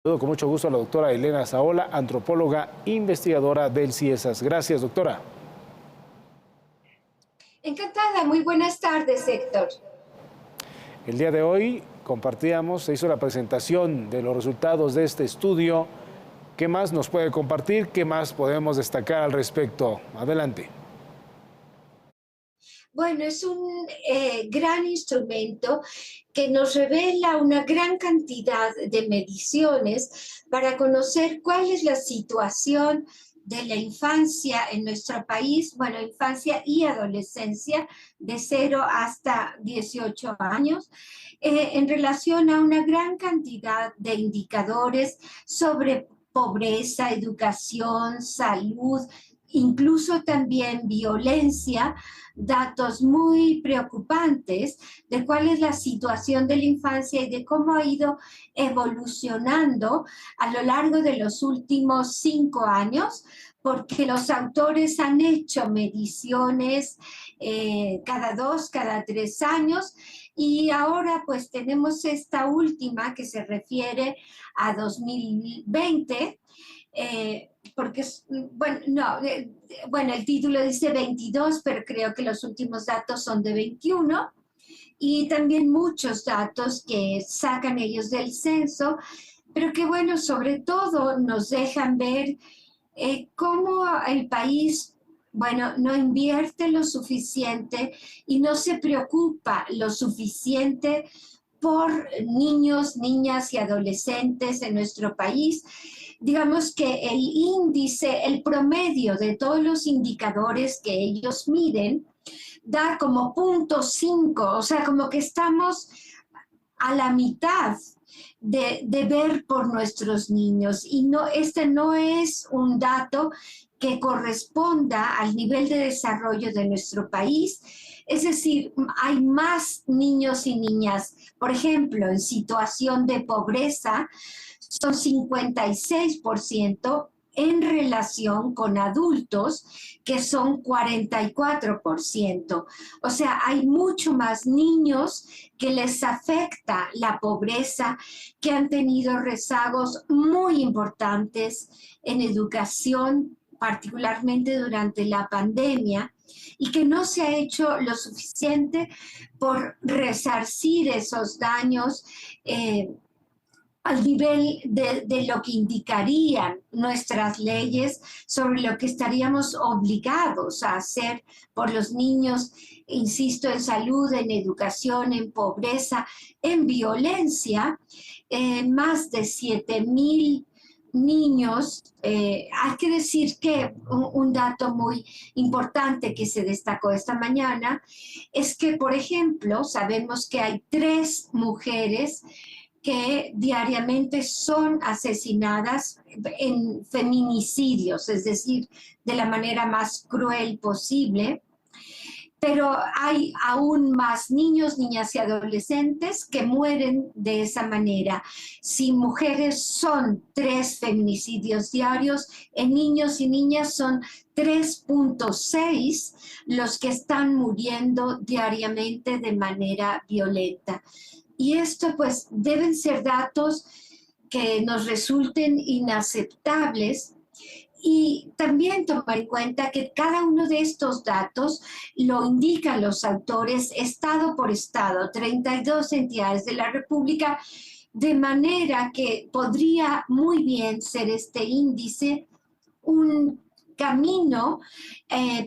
Saludo con mucho gusto a la doctora Elena Saola, antropóloga investigadora del CIESAS. Gracias, doctora. Encantada, muy buenas tardes, Héctor. El día de hoy se hizo la presentación de los resultados de este estudio. ¿Qué más nos puede compartir? ¿Qué más podemos destacar al respecto? Adelante. Bueno, es un gran instrumento que nos revela una gran cantidad de mediciones para conocer cuál es la situación de la infancia en nuestro país, bueno, infancia y adolescencia de 0 hasta 18 años, en relación a una gran cantidad de indicadores sobre pobreza, educación, salud, incluso también violencia, datos muy preocupantes de cuál es la situación de la infancia y de cómo ha ido evolucionando a lo largo de los últimos 5 años, porque los autores han hecho mediciones cada 2, cada 3 años, y ahora pues tenemos esta última que se refiere a 2020, porque, bueno, no, bueno, el título dice 22, pero creo que los últimos datos son de 21, y también muchos datos que sacan ellos del censo, pero que, bueno, sobre todo nos dejan ver cómo el país, bueno, no invierte lo suficiente y no se preocupa lo suficiente por niños, niñas y adolescentes en nuestro país. Digamos que el índice, el promedio de todos los indicadores que ellos miden, da como 0,5, o sea, como que estamos a la mitad de ver por nuestros niños. Y no, este no es un dato que corresponda al nivel de desarrollo de nuestro país. Es decir, hay más niños y niñas, por ejemplo, en situación de pobreza, son 56% en relación con adultos, que son 44%. O sea, hay mucho más niños que les afecta la pobreza, que han tenido rezagos muy importantes en educación, particularmente durante la pandemia, y que no se ha hecho lo suficiente por resarcir esos daños al nivel de lo que indicarían nuestras leyes sobre lo que estaríamos obligados a hacer por los niños, insisto, en salud, en educación, en pobreza, en violencia. Más de 7,000 niños. Hay que decir que un dato muy importante que se destacó esta mañana es que, por ejemplo, sabemos que hay 3 mujeres que diariamente son asesinadas en feminicidios, es decir, de la manera más cruel posible, pero hay aún más niños, niñas y adolescentes que mueren de esa manera. Si mujeres son 3 feminicidios diarios, en niños y niñas son 3,6 los que están muriendo diariamente de manera violenta. Y esto pues deben ser datos que nos resulten inaceptables, y también tomar en cuenta que cada uno de estos datos lo indican los autores estado por estado, 32 entidades de la República, de manera que podría muy bien ser este índice un camino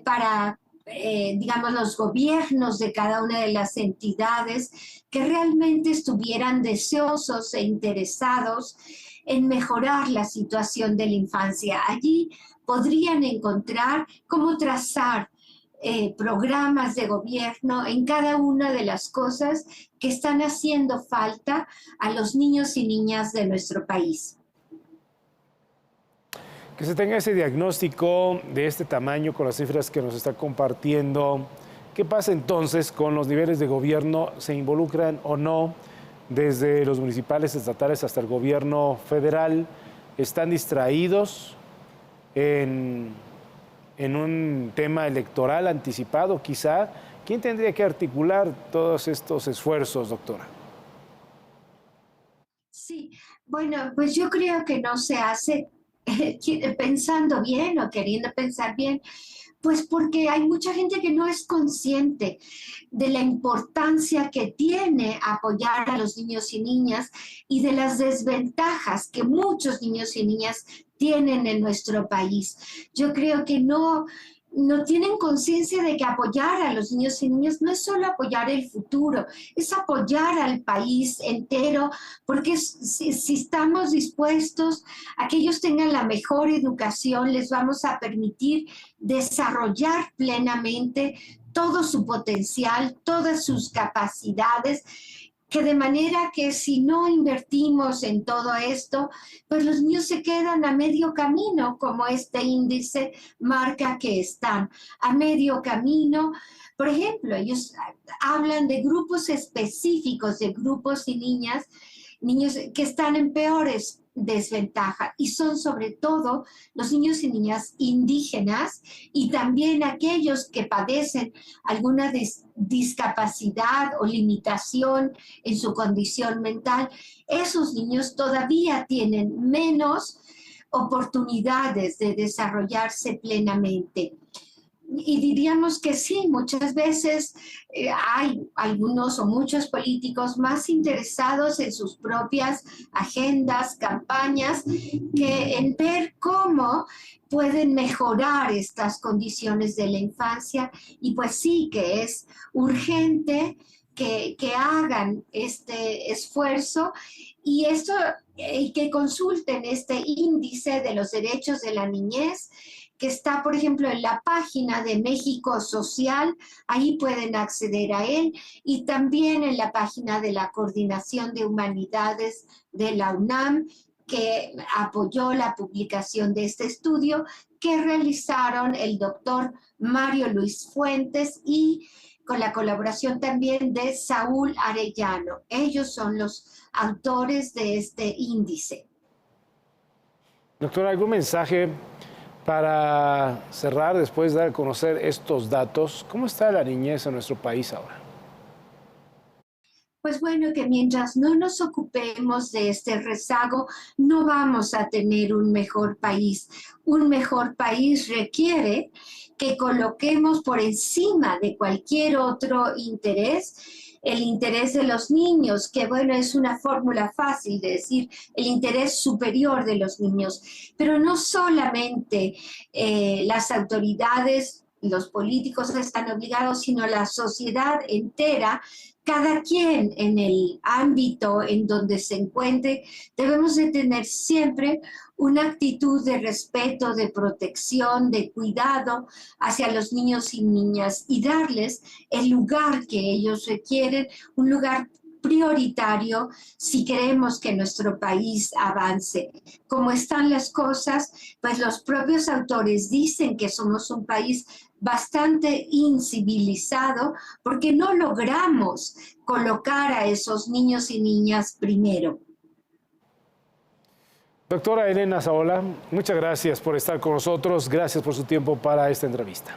para, digamos, los gobiernos de cada una de las entidades que realmente estuvieran deseosos e interesados en mejorar la situación de la infancia. Allí podrían encontrar cómo trazar programas de gobierno en cada una de las cosas que están haciendo falta a los niños y niñas de nuestro país. Que se tenga ese diagnóstico de este tamaño con las cifras que nos está compartiendo. ¿Qué pasa entonces con los niveles de gobierno? ¿Se involucran o no? Desde los municipales, estatales hasta el gobierno federal, ¿están distraídos en un tema electoral anticipado quizá? ¿Quién tendría que articular todos estos esfuerzos, doctora? Sí, Bueno, pues yo creo que no se hace pensando bien o queriendo pensar bien, pues porque hay mucha gente que no es consciente de la importancia que tiene apoyar a los niños y niñas y de las desventajas que muchos niños y niñas tienen en nuestro país. Yo creo que no tienen conciencia de que apoyar a los niños y niñas no es solo apoyar el futuro, es apoyar al país entero, porque si estamos dispuestos a que ellos tengan la mejor educación, les vamos a permitir desarrollar plenamente todo su potencial, todas sus capacidades, que de manera que si no invertimos en todo esto, pues los niños se quedan a medio camino, como este índice marca que están a medio camino. Por ejemplo, ellos hablan de grupos específicos, de grupos y niños que están en peores desventajas y son sobre todo los niños y niñas indígenas y también aquellos que padecen alguna discapacidad o limitación en su condición mental. Esos niños todavía tienen menos oportunidades de desarrollarse plenamente. Y diríamos que sí, muchas veces hay algunos o muchos políticos más interesados en sus propias agendas, campañas, que en ver cómo pueden mejorar estas condiciones de la infancia. Y pues sí que es urgente que hagan este esfuerzo y esto y que consulten este índice de los derechos de la niñez que está, por ejemplo, en la página de México Social, ahí pueden acceder a él, y también en la página de la Coordinación de Humanidades de la UNAM, que apoyó la publicación de este estudio que realizaron el doctor Mario Luis Fuentes y con la colaboración también de Saúl Arellano. Ellos son los autores de este índice. Doctora, ¿algún mensaje para cerrar, después de dar a conocer estos datos? ¿Cómo está la niñez en nuestro país ahora? Pues bueno, que mientras no nos ocupemos de este rezago, no vamos a tener un mejor país. Un mejor país requiere que coloquemos por encima de cualquier otro interés el interés de los niños, que bueno, es una fórmula fácil de decir, el interés superior de los niños, pero no solamente las autoridades, los políticos están obligados, sino la sociedad entera, cada quien en el ámbito en donde se encuentre, debemos de tener siempre una actitud de respeto, de protección, de cuidado hacia los niños y niñas y darles el lugar que ellos requieren, un lugar prioritario si queremos que nuestro país avance. Como están las cosas, pues los propios autores dicen que somos un país bastante incivilizado porque no logramos colocar a esos niños y niñas primero. Doctora Elena Saola, muchas gracias por estar con nosotros, gracias por su tiempo para esta entrevista.